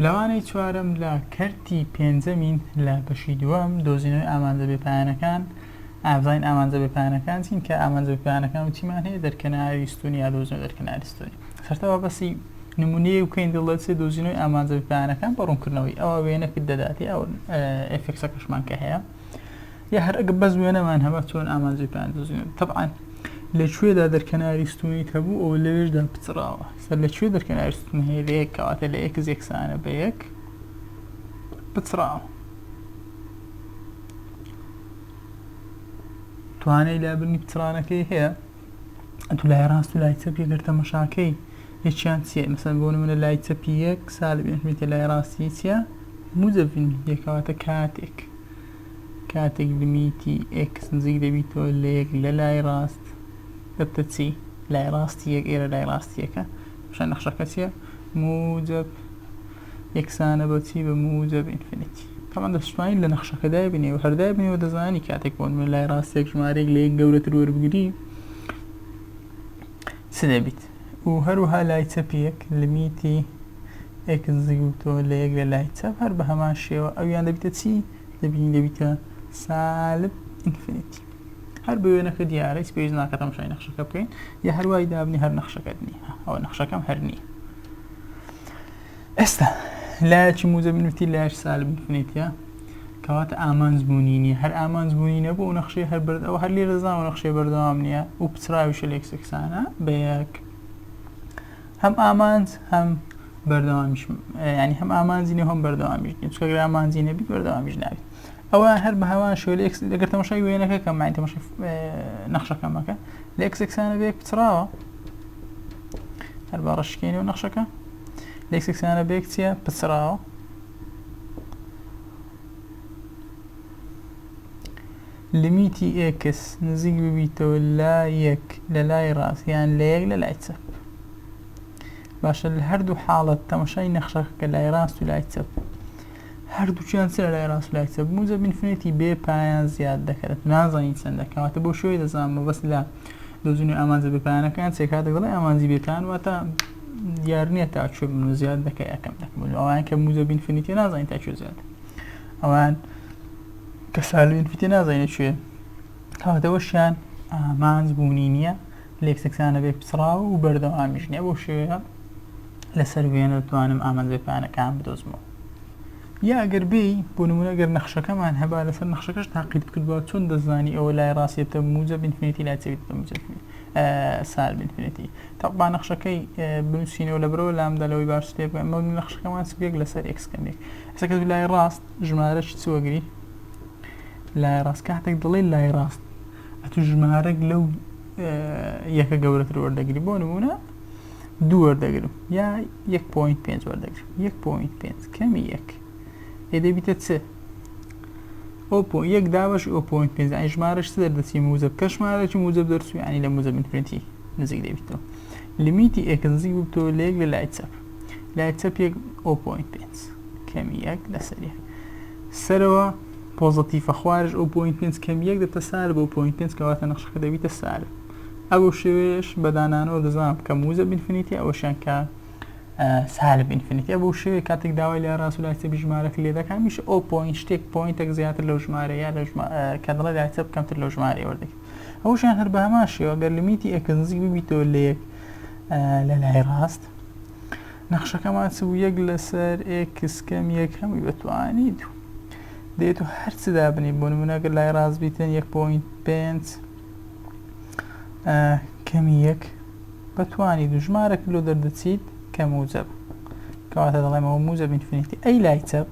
لەوانەی چوارەم لە کەرتی پێنجەمین لە بەشی دووەم دۆزینەوەی ئامانجە بێپایانەکان. ئابزین ئامانجە بێپایانەکان چین کە ئامانجە بێپایانەکان وچیمان هەیە دەرکەناری ستونی یا دۆزینەوە دەرکەناری ستونی. سەرەتاوە بەسی نمونەیە وکەین دڵێت چێ دۆزینەوەی ئامانجە بێپایانەکان بە ڕوونکردنەوەی ئەوە وێنەکەت دەداتی ئەو ئێفێکسەکەشمان کە هەیە یا هەر ئەگە بەس وێنەمان هەبە چۆن ئامانجە بێپایان دۆزینەوە. طبعاً لەکوێدا دەرکەناری ستونیت هەبوو ئەو لەوێشدا پچڕاوە. سەر لەکوێ دەرکەناری ستون هەیە لە یەک کەواتە لە ئێکس یەکسانە بە یەک پچڕاوە. توانای لابرنی پچڕانەکەی هەیە. ئەتو لای ڕاست و لای چەپ یەگەر تەمەشاکەی یەکیان چییە؟ مەسەڵەن بۆ نمونە لای چەپی یەک سالب ئینفینیتە لای ڕاستی چییە؟ موجب ئینفینیتە کەواتە کاتێک لیمیتی ئێکس نزیک دەبیتەوە لە یەک لە لای ڕاست دەبتە چی؟ لای ڕاستی یەک ئێرە لای ڕاستی یەکە شان نەخشەکە چییە؟ موجب یەکسانە بە چی؟ بە موجب ئینفینیتی. طبعاً دەستوانین لە نەخشەکەدای بینێ و هەردای بینێ و دەزانی کاتێک بۆ نمونە لای ڕاستێک ژمارەیەک لە یەک گەورەتر وەربگری چ دەبیت؟ و هەروەها لای چەپی یەک لیمیتی ئێکس نزیک بووتەوە لە یەک لە لای چەپ هەر بە هەمان شێوە ئەویان دەبیتە چی؟ دەبیتە سالب ئینفینیتی. هەر بە وێنەکە دیارە هیچ پێویست ناکات تەماشای نەخشەکە بکەین یا هەروای دابنی هەر نەخشەکەت نییە. ئەوە نەخشەکەم هەر نییە. ئێستا لایەکی موجب ئینفینیتی لایەکی سالب ئینفینیتیە کەواتە ئامانجبوونی نییە. هەر ئامانجبوونی نەبوو و نەخشەی هەر ئەوە هەر لێرە دەزانەوە نەخشەی بەردەوام نییە و پچراویشە لە ئێکس یەکسانە بە یەک. هەم ئامانج هەم بەردەوامیش یعنی هەم ئامانجی نیە هەم بەردەوامیش نییە. چونکە ئەگەر ئامانجی نەبیت بەردەوامیش نابێت. ئەوە هەر بە هەمان شێوە لە ئێکس ئەگەر تەماشای وێنەکە کەم معنی تەماشای نەخشەکەمەکە لە ئێکس یەکسانە بە یەک پچراوە هەر بە ڕەشکێنەوە نەخشەکە لە ئێکس یەکسانە بە یەک چییە؟ پچراوە. لیمیتی ئێکس نزیک ببیتەوە لای یەک لە لای ڕاست یان لە یەک لە لای چەپ. باشە لە هەردوو حاڵەت تەماشای نەخشەکە لای ڕاست و لای چەپ هەردووچیان چرا لای ڕاست و لای چەپ موجب ئینفینیتی بێ پایان زیاد دەکرێت. نازانین چەندە کەواتە بۆ شوێی دەزانمەوە بەس لە دۆزینەوەی ئامانجە بێپایانەکان چێ کاتێک دەڵێ ئامانجی بێپایان واتە دیار نییە تا چۆ زیاد دەکە یەکەم دەکەم. ئەوان کە موجب ئینفینیتی نازانین تا چۆ زیاد. ئەوان کە سالب ئینفینیتی نازانین کوێ. کەواتەوەشیان ئامانجبوونی نییە لە ئێکس یەکسانە بێ پچڕاوە و بەردەوامیش نییە. بۆ شوێیە لەسەر وێنە دەتوانم ئامانجە بێپایانەکان بدۆزمەوە. یا ئەگەر بێ بۆ نمونە ئەگەر نەخشەکەمان هەبا لەسەر نەخشەکەش تاقید بکردووە چۆن دەزانی ئەوە لای ڕاستی بێتە موجب ئینفینیتی لای چەپ بێتە موجب سالب ئینفینیتی. تەقبا نەخشەکەی بنووسینەوە لەبەرەوە لامدا لەوەی باش لێ بکەم ئەمە نەخشەکەمان چێک لەسەر ئێکس کەمێک. ئێستا کە لای ڕاست ژمارەش چ وەرگری؟ لای ڕاست کاتێک دڵێ لای ڕاست ئەتو ژمارەك لەو یەکە گەورەتر وەردەگری. بۆ نمونە 2 وەردەگرم یا 1.5 وەردەگرم. 1.5 کەمی یەک دەبیتە چ؟ یەک داوەش 0.5 ئەی ژمارەش چ دەردەچی؟ موجب. کە ژمارەی موجب دەرچووی یعنی لە موجب ئینفینیتی نزیک دەبیتەوە. لیمیتی ئێکس نزیک بووتەوە لە یەک لە لای چەپ. لای چەپ یەک 0.5 کەمی یەک لەسەر یەک. سەرەوە پۆزیتیڤە خوارج 0.5 کەمی یەک دەبتە سالب 0.5 کەواتە نەخشەکە دەبیتە سالب. ئەو شێوەیەش بەدانانەوە دەزانم کە موجب ئینفینیتی ئەوەشیان کە سالب ئینفینیتی. بۆ شێوەیە کاتێک داوای لای ڕاست و لای چەپی ژمارەکە لێ دەکەم میشە شتێک پۆینتێک زیاتر لەو ژمارەیە کە دڵێ لای چەپ کەمتر لەو ژمارەیە وەردەگرێت. ئەوشیان هەر بە هەمان شێوە ئەگەر لیمیتی ئێکس نزیک ببیتەوە لە یەک لە لای ڕاست نەخشەکەمان چ بوو؟ یەک لەسەر ئێکس کەم یەک هەمووی بەتوانیت دێت و هەر چ دابنی. بۆ نمونە ئەگەر لای ڕاست بیتن 1.5 کەمی یەک بەتوانیت و ژمارەکە لۆ دەردەچیت کە موجب کەواتە دەڵێمەوە موجب ئینفینیتی. ئەی لای چەپ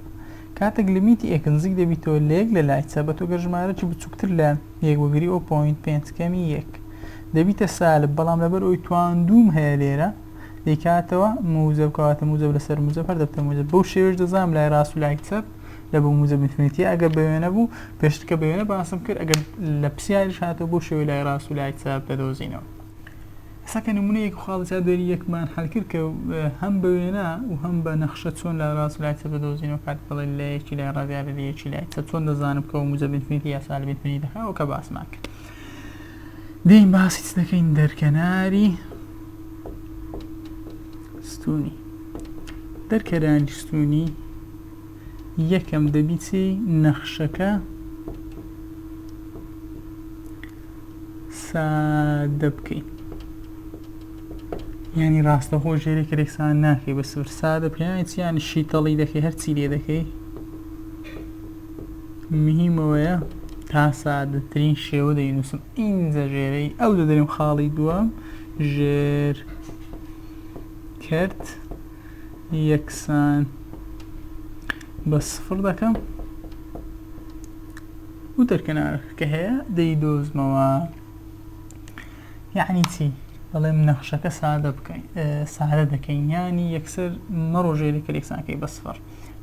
کاتێک لیمیتی ئێکس نزیک دەبیتەوە لە یەک لە لای چەپ بەتۆ گەر ژمارەی بچووکتر لە یەک وەرگری 0.5 کەمی یەک دەبیتە سالب. بەڵام لەبەر ئەوی تواندوم هەیە لێرە دەیکاتەوە موجب کەواتە موجب لەسەر موجب هەر دەبتە موجب. بەو شێوەش دەزانم لای ڕاست و لای چەپ لە بۆ موجب ئینفینیتی. ئەگەر بە وێنە بوو پێشتر کە بە وێنە باسم کرد ئەگەر لە پرسیاریش هاتەوە بۆ شێوەی لای ڕاست و لای چەپ دەدۆزینەوە. ئێستا کە نمونەیەک خاڵەتی دوێری یەکمان هەڵ کرد کە هەم بە وێنە و هەم بە نەخشە چۆن لای ڕاست و لای چەپ دەدۆزینەوە کاتێک بڵێ لە یەکی لای ڕاست یا لە یەکی لای چەپ چۆن دەزانم کە موجب ئینفینیتی یا سالب ئینفینیتی دەکەوە کە باسمان کرد. دێین باسی چ دەکەین دەرکەناری ستونی. دەرکەرانی ستونی یەکەم دەبیتی نەخشەکە سادە بکەین، یعنی ڕاستەخۆ ژێرێک ڕێکسان ناکەی بە سفر سادە بکەین یانی شیتەڵی دەکەی هەرچی لێ دەکەی مهمەوەیە تا سادەترین شێوە دەینووسم ئینجا ژێرەی ئەو دەدەریم خاڵی دووەم ژێر کرد یەکسان بە سفر دەکەم و دەرکەنارەکە کە هەیە دەیدۆزمەوە. یعنی چی؟ بەڵێم نەخشەکە سادە بکەین سادە دەکەین یانی یەکسەر مەڕۆ ژێرێکە ڕێکسانەکەی بە سفر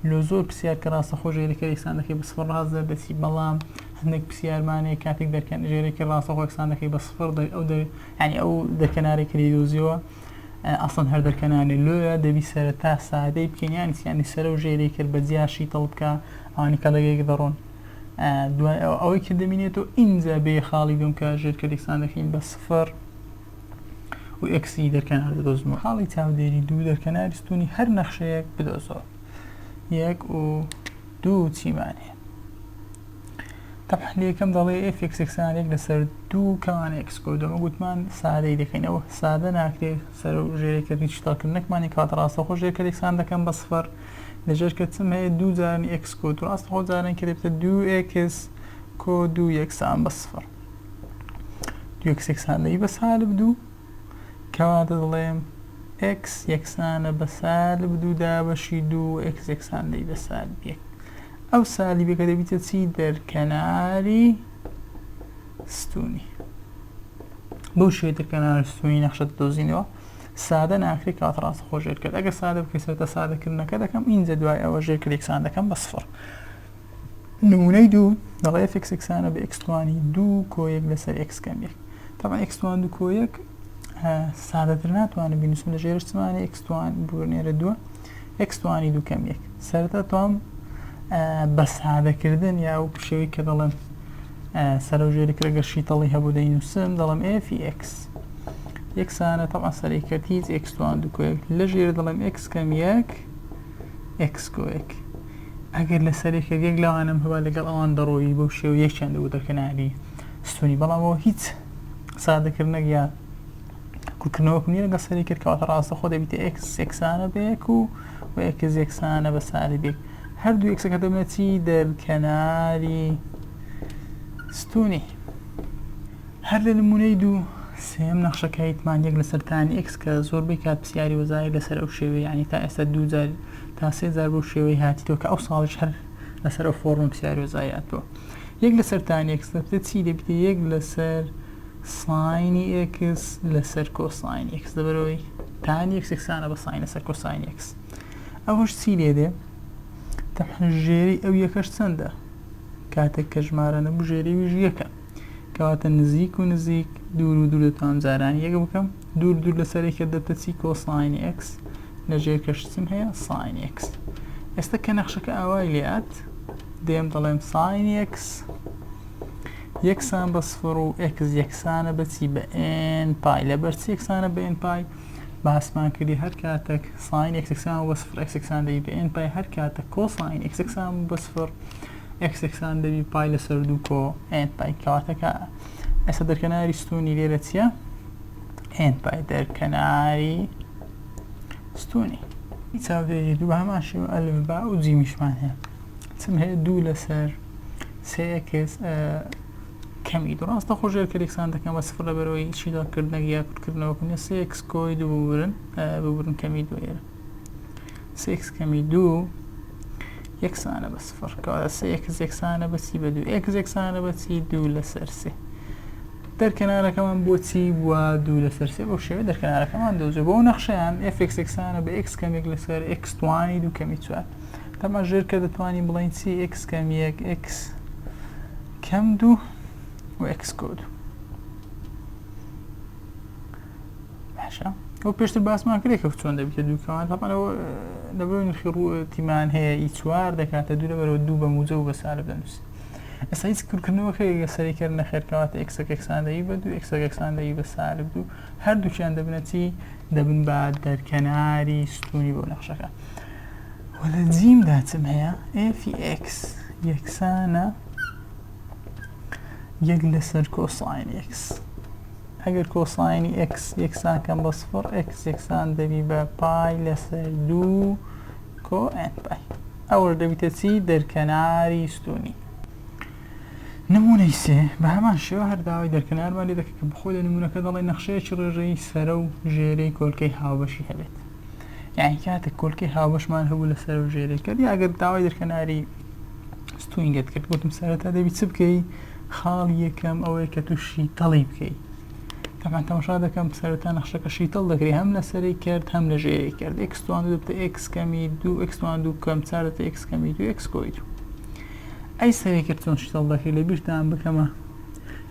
لۆ زۆر پرسیار کە ڕاستەخۆ ژێرێکە ڕێکسانەکەی بە سفر ڕاست دەردەچی بەڵام هەندێک پرسیارمانەیە کاتێک دەرکەن ژێرێکی ڕاستەخۆ ڕێکسانەکەی بە سفر ینی ئەو دەرکەنارێکی دەیدۆزیەوە ئەسڵەن هەر دەرکەنانێ لۆیە دەبی سەرەتا سادەی بکەین یانی سەرە و ژێرەی کرد بە جیاشی تەڵ بکە ئەوانی کە لەگەیەک دەڕۆن دوای ئەوەی کە دەمینێتەوە ئینجا بێ خاڵی دوم کە ژێرکە ڕێکسان دەکەین بە سفر و ئەکسی دەرکەنار دەدۆزمەوە. خاڵی چاودێری دوو دەرکەناری ستونی هەر نەخشەیەک بدۆزەوە یەک و دوو چیمانێ طبعا یەکەم دەڵێ fx یەکسانێک لەسەر دوو کەوانە x کۆدەمە گوتمان سادەی دەکەینەوە سادە ناکرێت سەر و ژێرێکە دیجیتالکردنەکمانی کاتە ڕاستەخۆ ژێرکە ڕێکسان دەکەم بە سفر لەژێر کە چم هەیە دوو جارانی x کۆد ڕاستەخۆ جاران کە دەبێتە دوو x کۆ دوو یەکسان بە سفر دوو x یەکسانەی بە سالب دوو کەواتە دەڵێم x یەکسانە بە سالب دوو دابەشی دوو x یەکسانەی بە سالب یەک ئەو سالیبەکە دەبیتە چی دەرکەناری ستونی بەو شێوەیە دەرکەناری ستونی نەخشە دۆزینەوە سادە ناکرێت کاتە ڕاستەخۆ ژێر کرد ئەگەر سادە بکەی سەرەتا سادەکردنەکە دەکەم ئینجا دوای ئەوە ژێرکە یەکسان دەکەم بە سفر. نمونەی دوو دەڵێ fx یەکسانە بە x توانی دوو کۆ یەک لەسەر x کەم یەک طبعا x توان دوو کۆ یەک سادەتر ناتوانم بینوسم لە ژێرش چمانی x توان بۆنێرە دووە x توانی دوو کەم یەک سەرەتا توام بە سادەکردن یا ئەو شێوەی کە دەڵێن سەرە و ژێرێک ڕەگەر شیتەڵی هەبوو دەینووسم دەڵێم f(x) یەکسانە طبعا سەرەی کەرد هیچ x توان دوو کۆ یەک لە ژێر دەڵێم x کەم یەک x کۆ یەک ئەگەر لە سەرێکە یەک لەوانم هەبا لەگەڵ ئەوان دەڕۆیی بەو شێوە یەکیان دەبوو دەرکەناری ستونی بەڵام ئەوە هیچ سادەکردنەک یا کوکردنەوەکم نیە لەگەڵ سەرەی کرد کەواتە ڕاستەخۆ دەبیتە x یەکسانە بە یەک و x یەکسانە بە سالب یەک هەردوو یەکسەکە دەبنێت چی دەرکەناری ستونی. هەر لە نمونەی دوو سێم نەخشەکە هیتمان یەک لەسەر تانی x کە زۆربەی کات پرسیاری وەزایی لەسەر ئەو شێوەیە یعنی تا ئێستا دوو جار تا سێ جار بەو شێوەی هاتیتەوە کە ئەو ساڵش هەر لەسەر ئەو فۆرمە پرسیاری وەزایی هاتووە یەک لەسەر تانی x دەبێت چی دەبێت یەک لەسەر ساینی x لەسەر کۆساینی x دەبەرەوەی تانی x یەکسانە بە ساین لەسەر کۆساینی x ئەوەش چی لێ دێ طبعا ژێری ئەو یەکەش چەندە کاتێک کە ژمارە نەبوو ژێری ویژ یەکە کەواتە نزیک و نزیک دوور و دوور دەتوانم جارانی یەک بکەم دوور دوور لەسەرێکە دەبێتە چی کۆساینی x لە ژێر کەشتم هەیە ساینی x ئێستا کە نەخشەکە ئاوای لێات دێم دەڵێم ساینی x یەکسان بە سفر و x یەکسانە بەچی بە n پای لەبەر چی یەکسانە بە n پای باسمان کردی هەر کاتێک ساین x یەکسان بە سفر x یەکسان دەبی بە n پای هەر کاتێک کۆساین x یەکسان بە سفر x یەکسان دەبی پای لەسەر دوو کۆ n پای کەواتەکە ئێستا دەرکەناری ستونی لێرە چییە n پای دەرکەناری ستونی چاودێری دوو بە هەمان شێوە ئەلف با و جیمیشمان هەیە چم هەیە دوو لەسەر سێ x کەمی دوو ڕاستەخۆ ژێرکە یەکسان دەکەم بە سفر لەبەرەوەی چیداکردنەک یا کورتکردنەوەکم نیە سێ x کۆی دوو ببورن کەمی دوو ئێرە سێ x کەمی دوو یەکسانە بە سفر کەواتە سێ x یەکسانە بە چی بە دوو x یەکسانە بە چی دوو لەسەر سێ دەرکەنارەکەمان بۆچی بووە دوو لەسەر سێ بەو شێوەیە دەرکەنارەکەمان دۆزێ بۆ نەخشەیان fx یەکسانە بە x کەمێک لەسەر x توانی دوو کەمی چوار تەما ژێرکە دەتوانین بڵین چی x کەم یەک x کەم دوو و x کۆد باشە ئەو پێشتر باسمان کرێت کە چۆن دەبێتە دووکەوان تاپانەوە لەبەرەوەی نرخی ڕووتیمان هەیە ئی چوار دەکاتە دوو لەبەرەوە دوو بە موجە و بە سالب دەنووسێت ئێستا هیچ کورتکردنەوەکە سەرێکرد نەخێرکەواتە ئێکسەک یەکساندەیی بە دوو ئێکسەک یەکساندەیی بە سالب دوو هەردووکیان دەبنەتی دەبن بە دەرکەناری ستونی بۆ نەخشەکە ولا جيم داتم هي A في X يكسانة يك لسر كوساين X اگر كوساين X يكسان كان بصفر X يكسان دبي باي لسر دو كو ان باي او دبي تسي در كناري ستوني نمونەی سێ بە هەمان شێوە هەرداوای دەرکەنارمان لێ دەکە کە بخۆی لە نمونەکە دەڵێ نەخشەیەکی ڕێژەی سەرە و ژێرەی کۆلکەی هاوبەشی هەبێت یعنی کاتێک کۆلکەی هاوبەشمان هەبوو لە سەرە و ژێرەی کرد یا ئەگەر داوای دەرکەناری ستوینگت کرد گوتم سەرەتا دەبی چ بکەی خاڵ یەکەم ئەوەیە کە توو شیتەڵی بکەی تەمان تەماشا دەکەم سەرەتا نەخشەکە شیتەڵ دەکرێت هەم لە سەرەی کرد هەم لە ژێرەی کرد x توان دەبتە x کەمی 2 x توان 2 کەم 4 دەبتە x کەمی 2 x کۆی 2 ئەی سەرەی کرد چۆن شیتەڵ دەکرێت لە بیرتان بکەمە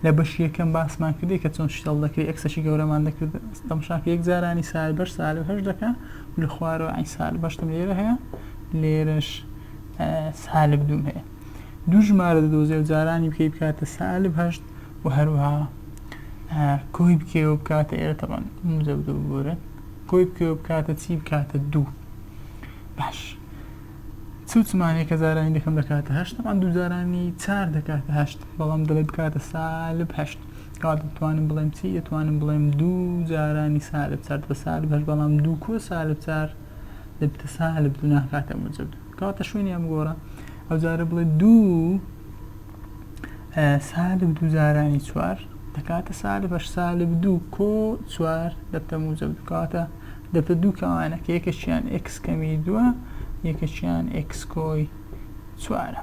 لە بەشی یەکەم باسمان کردی کە چۆن شیتەڵ دەکرێت ئەکسەشی گەورەمان دەکرد تەماشاکە یەک جارانی سالب بەش سالب هەشت دەکات و لە خوارەوە ئەی سالب بەشتم لێرە هەیە لێرەش سالب دوم هەیە دوو ژمارە دەدۆزێ و جارانی بکەی بکاتە سالب هەشت و هەروەها کۆی بکەوە بکاتە ئێرە تەبەن موزە بدو بگۆرن کۆی بکەوە بکاتە چی بکاتە دوو باش چوتمانێ کە زارانی دەکەم دەکاتە هەشت تەمان دوو زارانی چار دەکاتە هەشت بەڵام دەڵێ بکاتە سالب هەشت کات دەتوانم بڵێم چی دەتوانم بڵێم دوو جارانی سالب چار بە سالب هەشت بەڵام دوو کۆ سالب چار دەبتە سالب دوو ناکاتە موزە بدو کاتە شوێنیان بگۆڕە ئەو جارە بڵێ دوو سالب دوو زارانی چوار دەکاتە سالب هەشت سالب دوو کۆ چوار دەبتە موزە بدو کاتە دەبتە دوو کەوانە کە یەکەشیان x کەمی دووە یەکەشیان x کۆی چوارە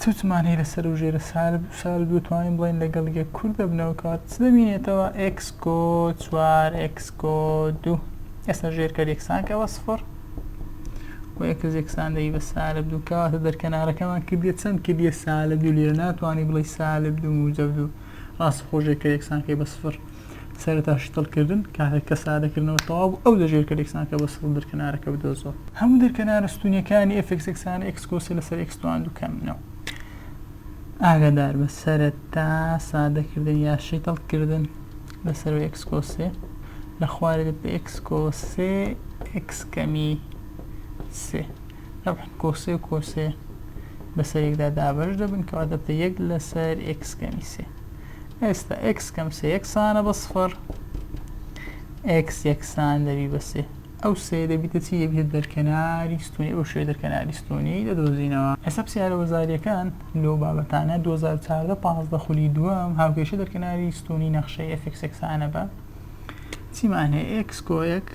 چوتمان هەیە لەسەر و ژێرە سالب دوو توانین بڵێن لەگەڵ یەک کوور دەبنەوە کات چ دەبینێتەوە x کۆ چوار x کۆ دوو ئێستا ژێرکەر یەکسان کەوە سفر و یەکەس یەکسان دەی بە سالب دوو کەواتە دەرکەنارەکەمان کردیە چەند کردیە سالب دوو لێرە ناتوانانی بڵێ سالب دوو موجە دوو ڕاستەخۆ ژێرکەر یەکسان کەی بە سفر سەرەتا شتڵکردن کاتێک کە سادەکردنەوە تەواو ئەو لە ژێرکەر یەکسانکە بە سفر دەرکەنارەکە بدۆزەوە هەموو دەرکەنارە ستونیەکانی f یەکسانە x کۆسێ لەسەر x توان دوو کەمنەوە ئاگادار بە سەرەتا سادەکردن یا شەیتەڵکردن لەسەر x کۆسێ لە خوارێ دەبێت x کۆسێ x کەمی سێ ڕەبح کۆسێ و کۆسێ بەسەر یەکدا دابەش دەبن کەوا دەبتە یەک لەسەر x کەمی سێ ئێستا x کەم سێ یەکسانە بە سفر x یەکسان دەبی بە سێ ئەو سێ دەبیتە چی دەبێت دەرکەناری ستونی ئەو شوێ دەرکەناری ستونی دەدۆزینەوە ئێستا پرسیارە وەزاریەکان لەو بابەتانە 2014 15 خولی دووەم هاوکێشە دەرکەناری ستونی نەخشەی f یەکسانە بە چیمان هەیە x کۆیەک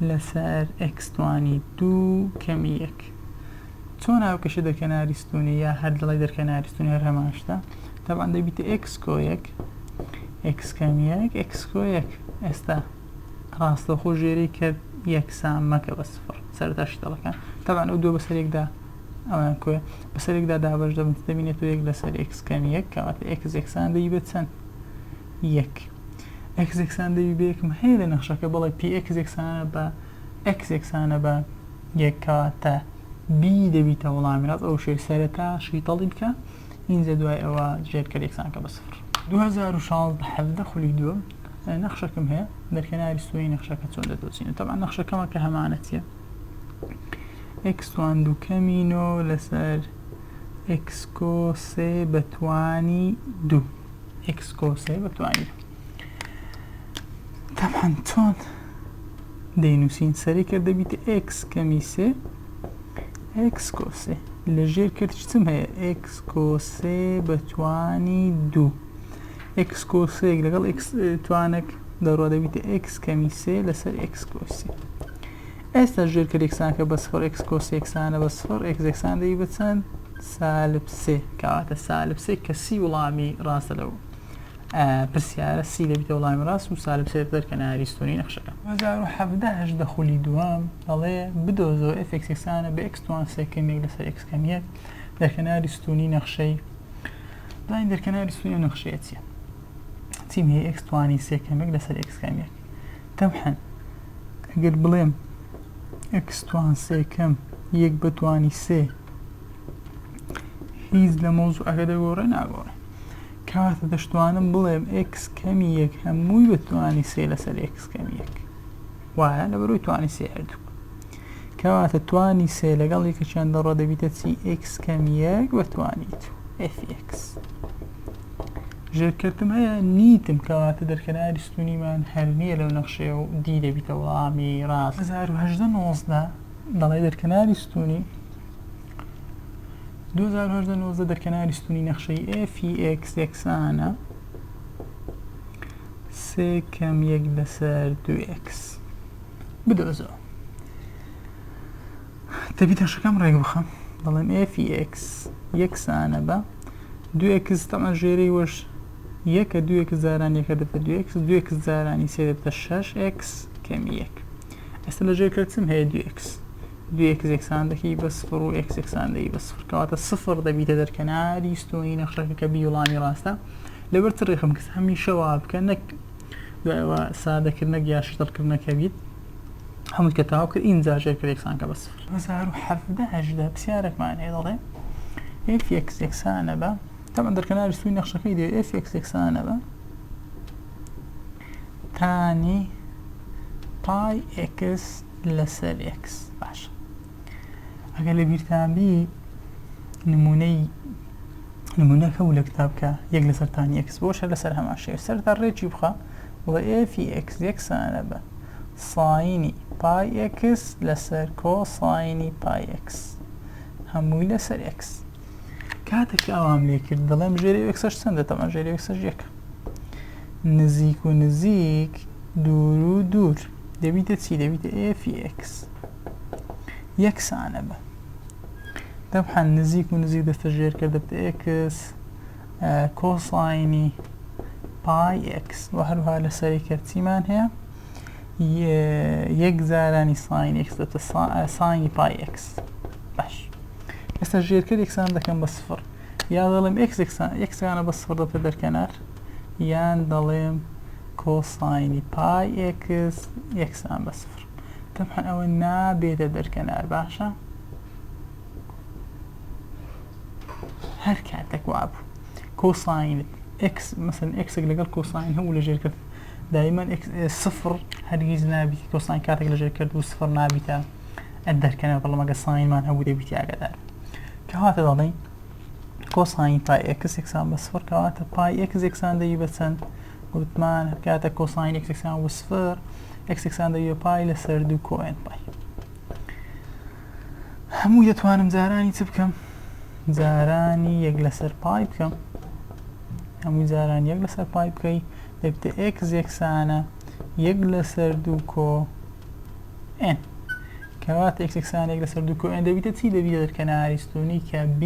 لەسەر x توانی دوو کەمی یەک چۆن هاوکەشە دەرکەناری ستونی یا هەر دڵی دەرکەناری ستونی هەر هەمان شتە تەبعاً دەبیتە x کۆیەک x کەمی یەک x کۆیەک ئێستا ڕاستەخۆ ژێرەی کرد یەکسان مەکە بە سفر سەرەتا شتەڵەکان تەبعاً ئەو دوو بەسەر یەکدا ئەویان کۆیە بەسەر یەکدا دابەش دەبن دەبینێتەوە یەک لەسەر x کەمی یەک کەواتە x یەکسان دەبی بە چەند یەک x یەکسان دەبی بە یەکم هەیە لە نەخشەکە بەڵێ px یەکسانە بە x یەکسانە بە یەک کەواتە b دەبیتە وەڵامی ڕاست ئەو شوێ سەرەتا شیتەڵی بکە ئینجا دوای ئەوە ژێرکەر یەکسانکە بە سفر 2016 خولی دووەم نەخشەکەم هەیە دەرکەناری ستونی نەخشەکە چۆن دەدۆزینە تەبعاً نەخشەکەمە کە هەمانە چییە x توان دوو کەمینەوە لەسەر x کۆ سێ بەتوانی دوو x کۆ سێ بەتوانی دوو تەبعاً چۆن دەینووسین سەری کرد دەبیتە x کەمی سێ x کۆ سێ لە ژێر کرد چتم هەیە x کۆ سێ بەتوانی دوو x کۆ سێک لەگەڵ x توانێک دەڕۆ دەبیتە x کەمی سێ لەسەر x کۆ سێ ئێستا ژێرکرد یەکسانکە بە سفر x کۆ سێ یەکسانە بە سفر x یەکسان دەبی بە چەند سالب سێ کەواتە سالب سێ کە سی وەڵامی ڕاستە لەو پرسیارە سی دەبیتە وەڵامی ڕاست و سالب سێ دەرکەناری ستونی نەخشەکە 2017 خولی دووەم دەڵێ بدۆزەوە f یەکسانە بە x توان سێ کەمێک لەسەر x کەمی یەک دەرکەناری ستونی نەخشەی بڵین دەرکەناری ستونی نەخشەیە چییە چیم هەیە x توانی سێ کەمێک لەسەر x کەمی یەک تەبعاً ئەگەر بڵێم x توان سێ کەم یەک بەتوانی سێ هیچ لە مۆزوعەکە دەگۆڕێ ناگۆڕێ کەواتە دەشتوانم بڵێم x کەمی یەک هەمووی بەتوانی سێ لەسەر x کەمی یەک وایە لەبەرەوەی توانی سێ هەردوو کەواتە توانی سێ لەگەڵ یەکەکیان دەڕۆ دەبیتە چی x کەم یەک بە توانی تو fx ژێرکردم هەیە نیتم کەواتە دەرکەناری ستونیمان هەر نییە لەو نەخشەیە و دی دەبیتە وەڵامی ڕاست 2019 دەڵێ دەرکەناری ستونی 2019 دەرکەناری ستونی نەخشەی fx یەکسانە سێ کەم یەک لەسەر 2x بدۆزەوە دەبیتە شەکەم ڕێک بخەم دەڵێم fx یەکسانە بە 2x تەمە ژێرەی وەش یەکە 2x زارانی یەکە دەبێت 2x زارانی سێ دەبێتە 6x کەمی یەک ئێستا لە ژێرکردم هەیە 2x یەکسان دەکەی بە سفر و x یەکسان دەی بە سفر کەواتە سفر دەبیتە دەرکەناری ستونی نەخشەکە کە بی وەڵامی ڕاستە لەبەر چ ڕێخم کەس هەمیشە وا بکە نەک دوایەوە سادەکردنەک یا شتڵکردنەکە بیت هەمووت کە تاوا کرد ئینجا ژێرکرد یەکسان کە بە سفر 2017 پرسیارێکمان هەیە دەڵێ fx یەکسانە بە تەمەن دەرکەناری ستونی نەخشەکەی دێ fx یەکسانە بە تانی پای x لەسەر x باشە ئەگەر لە بیرتان بی نمونەکە و لە کتابکە یەک لەسەر تانی x بۆشە لەسەر هەمان شێوە سەرتا ڕێکی بخە وڵە fx یەکسانە بە ساینی پای x لەسەر کۆساینی پای x هەمووی لەسەر x کاتێک ئەوام لێ کرد دەڵێم ژێری x چەندە تەمە ژێری x یەکە نزیک و نزیک دوور و دوور دەبیتە چی دەبیتە fx یەکسانە بە دەبحان نزیک و نزیک دەستە ژێر کرد دەبتە x کۆساینی پای x و هەروها لەسەری کەرچیمان هەیە یەک زارانی ساین x دەبتە ساینی پای x باش ئێستا ژێرکرد یەکسان دەکەم بە سفر یا دەڵێم یەکسانە بە سفر دەبتە دەرکەنار یان دەڵێم کۆساینی پای x یەکسان بە سفر طبعا ئەوە نابێتە دەرکەنار باشە هەر کاتێک وابوو کۆساین x مثلا x لەگەڵ کۆساین هەموو لە ژێرکرد دائما سفر هەرگیز نابیت کۆساین کاتێک لە ژێرکرد و سفر نابیتە دەرکەنار بەڵام ئەگە ساینمان هەبوو دەبیتی ئاگادار کەواتە دەڵێن کۆساین پای x یەکسان بە سفر کەواتە پای x یەکسان دەبی بە چەند گوتمان هەر کاتە کۆساین x یەکسان بە سفر x یەکسان دەبی بە پای لەسەر دوو کۆئن پای هەموو دەتوانم جارانی چ بکەم جارانی یەک لەسەر پای بکەم هەموو جارانی یەک لەسەر پای بکەی دەبێتە x یەکسانە یەک لەسەر دوو کۆ n کەواتە x یەکسانە یەک لەسەر دوو کۆ n دەبیتە چی دەبیتە دەرکەناری ستونی کە b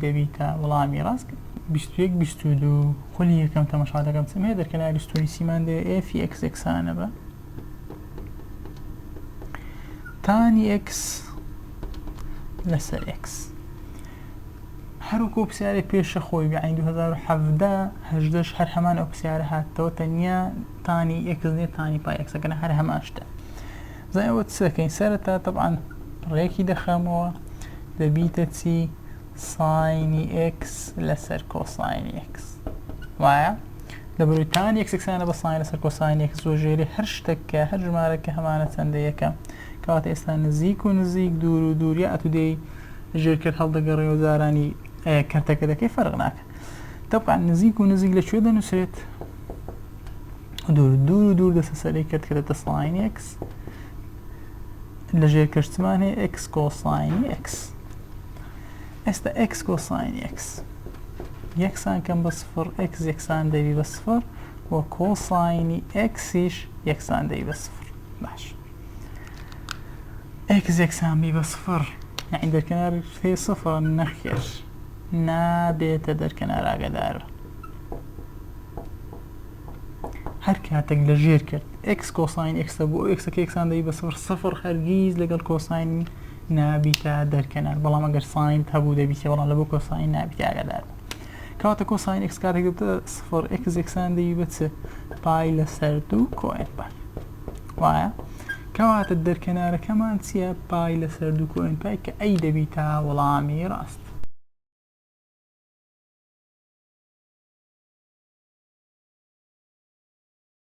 دەبیتە وەڵامی ڕاست 21 22 خۆلی یەکەم تەماشا دەکەم چم هەیە دەرکەناری ستونی سیمان دەیە fx یەکسانە بە تانی x لەسەر x هەروەکو پرسیارێک پێشە خۆی یعنی 2017 هەژدەش هەر هەمان ئەو پرسیارە هاتەوە تەنیا تانی x نیە تانی پای x ئەگەنە هەر هەمان شتە زای ئەوە چ دەکەین سەرەتا طبعا ڕێکی دەخەمەوە دەبیتە چی ساینی x لەسەر کۆساینی x وایە لەبەرەوەی تانی x یەکسانە بە ساین لەسەر کۆساینی x زۆر ژێری هەر شتێکە هەر ژمارەکە هەمانە چەندە یەکە کەواتە ئێستا نزیک و نزیک دوور و دوور یا ئەتو دەی ژێرکرد هەڵدەگەڕێ و زارانی کەرتەکە دەکەی فەرق ناکە طبعا نزیک و نزیک لەکوێ دەنووسێت دوور دوور و دوور دەستە سەری کرد کە دەبێتە ساینی x لە ژێرکردمان هەیە x کۆساینی x ئێستا x کۆساینی x یەکسان کەم بە سفر x یەکسان دەبی بە سفر و کۆساینی xیش یەکسان دەبی بە سفر باش x یەکسان بی بە سفر یعنی دەرکەنار هەیە سفر نەخێر نابێتە دەرکەنار ئاگادارە هەر کاتێک لە ژێر کرد x کۆساین x بۆ xەکە یەکسان دەبی بە سفر سفر هەرگیز لەگەڵ کۆساین نابیتە دەرکەنار بەڵام ئەگەر ساین هەبوو دەبیتە بەڵام لەبۆ کۆساین نابیتە ئاگادار کەواتە کۆساین x کاتێک دەبێتە سفر x یەکسان دەبی بە چ پای لەسەر دوو کۆ n پای وایە کەواتە دەرکەنارەکەمان چییە پای لەسەر دوو کۆ n پای کە ئەی دەبیتە وەڵامی ڕاست